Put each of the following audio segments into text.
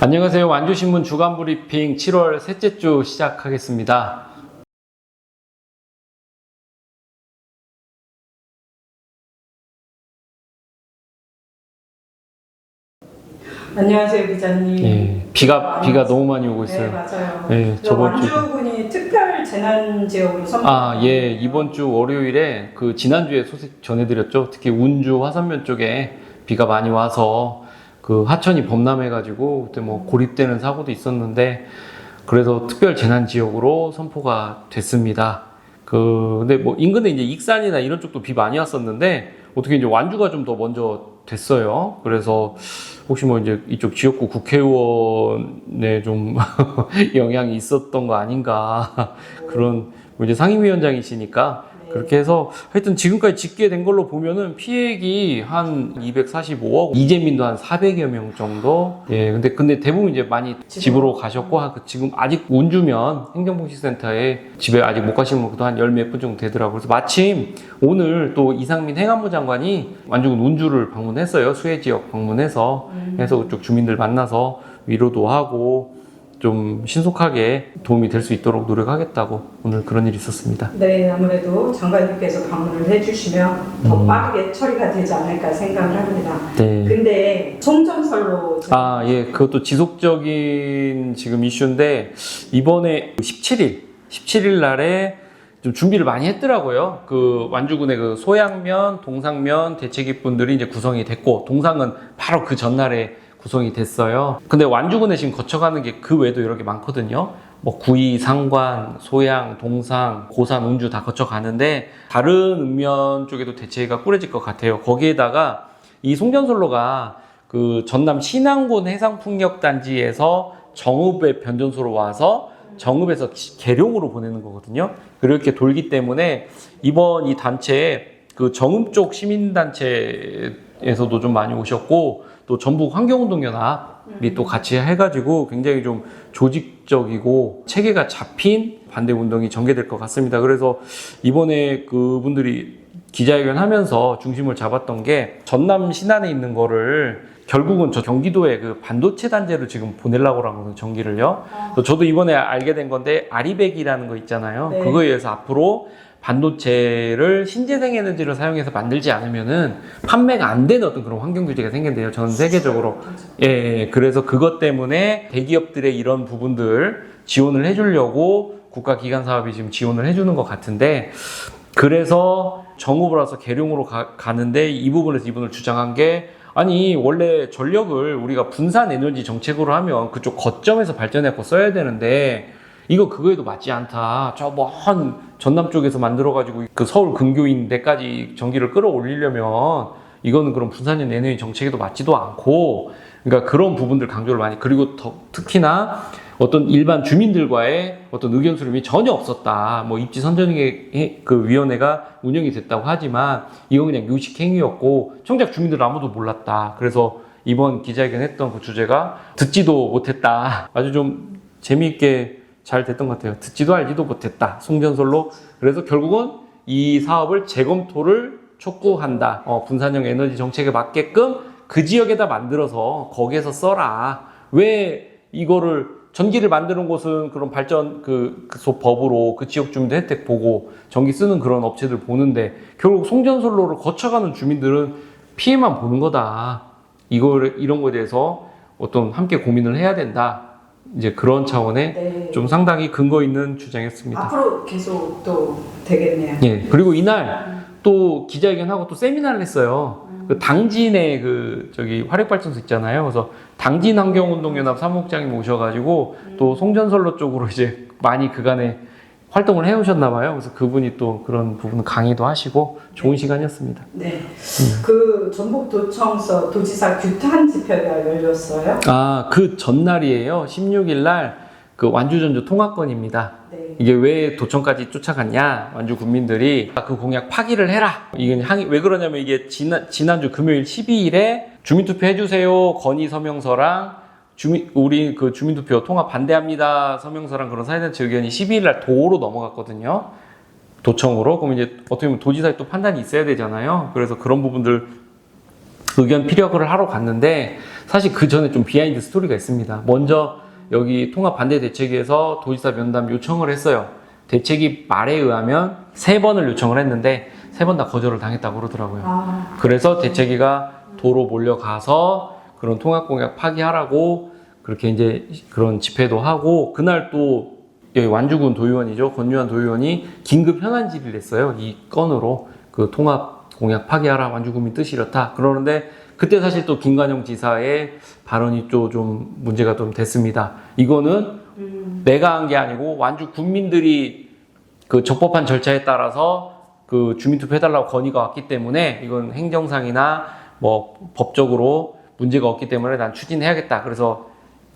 안녕하세요. 완주신문 주간브리핑 7월 셋째 주 시작하겠습니다. 안녕하세요, 기자님. 네, 비가 너무 많이 오고 있어요. 네, 맞아요. 네, 저번 주 완주군이 특별 재난 지역으로 선포. 예, 이번 주 월요일에 지난주에 소식 전해드렸죠. 특히 운주 화산면 쪽에 비가 많이 와서 하천이 범람해가지고 그때 고립되는 사고도 있었는데, 그래서 특별 재난 지역으로 선포가 됐습니다. 근데 인근에 이제 익산이나 이런 쪽도 비 많이 왔었는데, 어떻게 이제 완주가 좀 더 먼저 됐어요. 그래서 혹시 이제 이쪽 지역구 국회의원에 좀 영향이 있었던 거 아닌가. 그런 이제 상임위원장이시니까 그렇게 해서 하여튼 지금까지 집계된 걸로 보면은 피해액이 한 245억, 이재민도 한 400여 명 정도. 예, 근데 대부분 이제 많이 집으로 가셨고, 지금 아직 운주면 행정복지센터에 집에 아직 못 가시는 분도 한 열 몇 분 정도 되더라고요. 그래서 마침 오늘 또 이상민 행안부 장관이 완주군 운주를 방문했어요. 수해 지역 방문해서. 해서 그쪽 주민들 만나서 위로도 하고 좀 신속하게 도움이 될 수 있도록 노력하겠다고 오늘 그런 일이 있었습니다. 네, 아무래도 장관님께서 방문을 해주시면 더 빠르게 처리가 되지 않을까 생각을 합니다. 네. 근데 송전설로 예, 그것도 지속적인 지금 이슈인데, 이번에 17일 날에 좀 준비를 많이 했더라고요. 완주군의 소양면, 동상면 대책위분들이 이제 구성이 됐고, 동상은 바로 그 전날에 구성이 됐어요. 근데 완주군에 지금 거쳐가는 게 그 외에도 여러 개 많거든요. 구의, 상관, 소양, 동상, 고산, 운주 다 거쳐가는데, 다른 읍면 쪽에도 대체가 꾸려질 것 같아요. 거기에다가 이 송전솔로가 전남 신안군 해상풍력단지에서 정읍의 변전소로 와서 정읍에서 계룡으로 보내는 거거든요. 그렇게 돌기 때문에 이번 이 단체에 정읍 쪽 시민단체에서도 좀 많이 오셨고, 또 전북 환경운동연합이 또 같이 해가지고 굉장히 좀 조직적이고 체계가 잡힌 반대운동이 전개될 것 같습니다. 그래서 이번에 그분들이 기자회견 하면서 중심을 잡았던 게, 전남 신안에 있는 거를 결국은 저 경기도에 반도체 단지로 지금 보내려고 하는 전기를요. 저도 이번에 알게 된 건데, 아리백이라는 거 있잖아요. 네. 그거에 의해서 앞으로 반도체를 신재생 에너지를 사용해서 만들지 않으면은 판매가 안 되는 어떤 그런 환경 규제가 생긴대요. 전 세계적으로. 예, 그래서 그것 때문에 대기업들의 이런 부분들 지원을 해주려고 국가기관 사업이 지금 지원을 해주는 것 같은데, 그래서 정읍을 와서 계룡으로 가는데, 이 부분에서 이분을 주장한 게, 아니 원래 전력을 우리가 분산 에너지 정책으로 하면 그쪽 거점에서 발전해서 써야 되는데, 그거에도 맞지 않다. 저 먼 전남 쪽에서 만들어가지고 서울 근교인데까지 전기를 끌어올리려면 이거는 그런 분산형 에너지 정책에도 맞지도 않고, 그러니까 그런 부분들 강조를 많이, 그리고 특히나 어떤 일반 주민들과의 어떤 의견 수렴이 전혀 없었다. 입지 선정의 위원회가 운영이 됐다고 하지만 이건 그냥 요식 행위였고 정작 주민들 아무도 몰랐다. 그래서 이번 기자회견 했던 그 주제가 듣지도 못했다. 아주 좀 재미있게 잘 됐던 것 같아요. 듣지도 알지도 못했다. 송전솔로. 그래서 결국은 이 사업을 재검토를 촉구한다. 분산형 에너지 정책에 맞게끔 그 지역에다 만들어서 거기에서 써라. 왜 이거를 전기를 만드는 곳은 그런 발전 법으로 그 지역 주민들 혜택 보고 전기 쓰는 그런 업체들 보는데, 결국 송전솔로를 거쳐가는 주민들은 피해만 보는 거다. 이런 거에 대해서 어떤 함께 고민을 해야 된다. 이제 그런 차원의 네. 좀 상당히 근거 있는 주장이었습니다. 앞으로 계속 또 되겠네요. 예. 그리고 이날 또 기자회견하고 또 세미나를 했어요. 당진의 화력발전소 있잖아요. 그래서 당진환경운동연합 사무국장님 오셔가지고 또 송전솔로 쪽으로 이제 많이 그간에 활동을 해오셨나 봐요. 그래서 그분이 또 그런 부분 강의도 하시고 좋은 시간이었습니다. 네. 전북도청서 도지사 규탄 집회가 열렸어요. 그 전날이에요. 16일 날 완주전주 통합권입니다. 네. 이게 왜 도청까지 쫓아갔냐? 완주 국민들이 그 공약 파기를 해라. 이게 왜 그러냐면, 이게 지난주 금요일 12일에 주민투표 해주세요 건의 서명서랑 우리 주민투표 통합 반대합니다 서명서랑 그런 사회단체 의견이 12일 날 도로 넘어갔거든요. 도청으로. 그럼 이제 어떻게 보면 도지사의 또 판단이 있어야 되잖아요. 그래서 그런 부분들 의견 피력을 하러 갔는데 사실 그 전에 좀 비하인드 스토리가 있습니다. 먼저 여기 통합반대대책위에서 도지사 면담 요청을 했어요. 대책위 말에 의하면 3번을 요청을 했는데 3번 다 거절을 당했다고 그러더라고요. 그래서 대책위가 도로 몰려가서 그런 통합공약 파기하라고 그렇게 이제 그런 집회도 하고, 그날 또 여기 완주군 도의원이죠. 권유한 도의원이 긴급 현안 질의를 냈어요. 이 건으로 그 통합공약 파기하라, 완주군민 뜻이 이렇다. 그러는데 그때 사실 또 김관영 지사의 발언이 또 좀 문제가 좀 됐습니다. 이거는 내가 한 게 아니고 완주 군민들이 그 적법한 절차에 따라서 그 주민투표 해달라고 건의가 왔기 때문에 이건 행정상이나 뭐 법적으로 문제가 없기 때문에 난 추진해야겠다. 그래서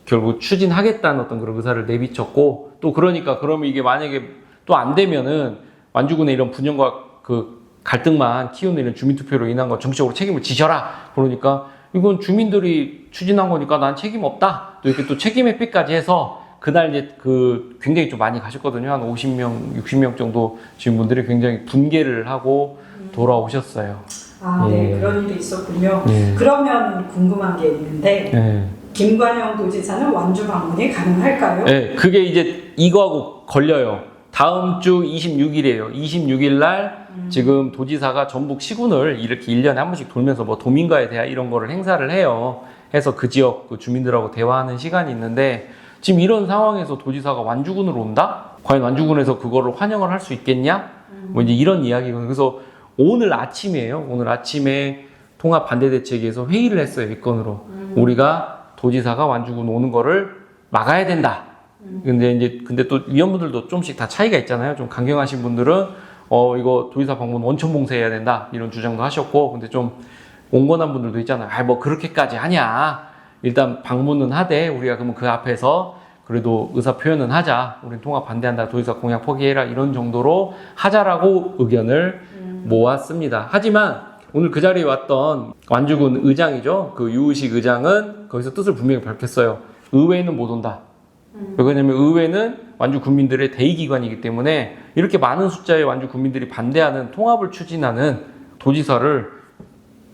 결국 추진하겠다는 어떤 그런 의사를 내비쳤고, 또 그러니까 그러면 이게 만약에 또 안 되면은 완주군의 이런 분열과 그 갈등만 키우는 이런 주민투표로 인한 건 정치적으로 책임을 지셔라. 그러니까 이건 주민들이 추진한 거니까 난 책임 없다. 또 이렇게 또 책임 회피까지 해서 그날 이제 그 굉장히 좀 많이 가셨거든요. 한 50명, 60명 정도 주민분들이 굉장히 분개를 하고 돌아오셨어요. 아, 예. 네, 그런 일이 있었군요. 예. 그러면 궁금한 게 있는데 네. 김관영 도지사는 완주 방문이 가능할까요? 네, 그게 이제 이거하고 걸려요. 다음 주 26일이에요. 26일 날 지금 도지사가 전북 시군을 이렇게 1년에 한 번씩 돌면서 뭐 도민과에 대한 이런 거를 행사를 해요. 해서 그 지역 그 주민들하고 대화하는 시간이 있는데, 지금 이런 상황에서 도지사가 완주군으로 온다? 과연 완주군에서 그거를 환영을 할 수 있겠냐? 뭐 이제 이런 이야기거든요. 그래서 오늘 아침이에요. 오늘 아침에 통합반대대책위에서 회의를 했어요. 이 건으로. 우리가 도지사가 완주군 오는 거를 막아야 된다. 근데 또 위원분들도 좀씩 다 차이가 있잖아요. 좀 강경하신 분들은 이거 도지사 방문 원천 봉쇄해야 된다 이런 주장도 하셨고, 근데 좀 온건한 분들도 있잖아요. 뭐 그렇게까지 하냐. 일단 방문은 하되 우리가 그러면 그 앞에서 그래도 의사 표현은 하자. 우린 통합 반대한다. 도지사 공약 포기해라. 이런 정도로 하자라고 의견을 모았습니다. 하지만 오늘 그 자리에 왔던 완주군 의장이죠. 그 유의식 의장은 거기서 뜻을 분명히 밝혔어요. 의회는 못 온다. 왜냐면 의회는 완주 군민들의 대의기관이기 때문에 이렇게 많은 숫자의 완주 군민들이 반대하는 통합을 추진하는 도지사를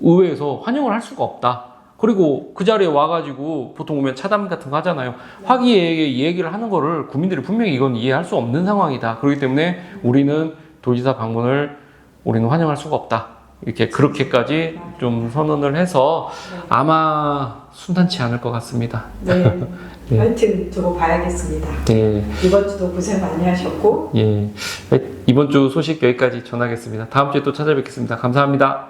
의회에서 환영을 할 수가 없다. 그리고 그 자리에 와가지고 보통 오면 차담 같은 거 하잖아요. 화기애애하게 얘기를 하는 거를 국민들이 분명히 이건 이해할 수 없는 상황이다. 그렇기 때문에 우리는 도지사 방문을 우리는 환영할 수가 없다. 이렇게 그렇게까지 좀 선언을 해서 아마 순탄치 않을 것 같습니다. 네. 네. 하여튼 두고 봐야겠습니다. 네. 이번 주도 고생 많이 하셨고. 예. 이번 주 소식 여기까지 전하겠습니다. 다음 주에 또 찾아뵙겠습니다. 감사합니다.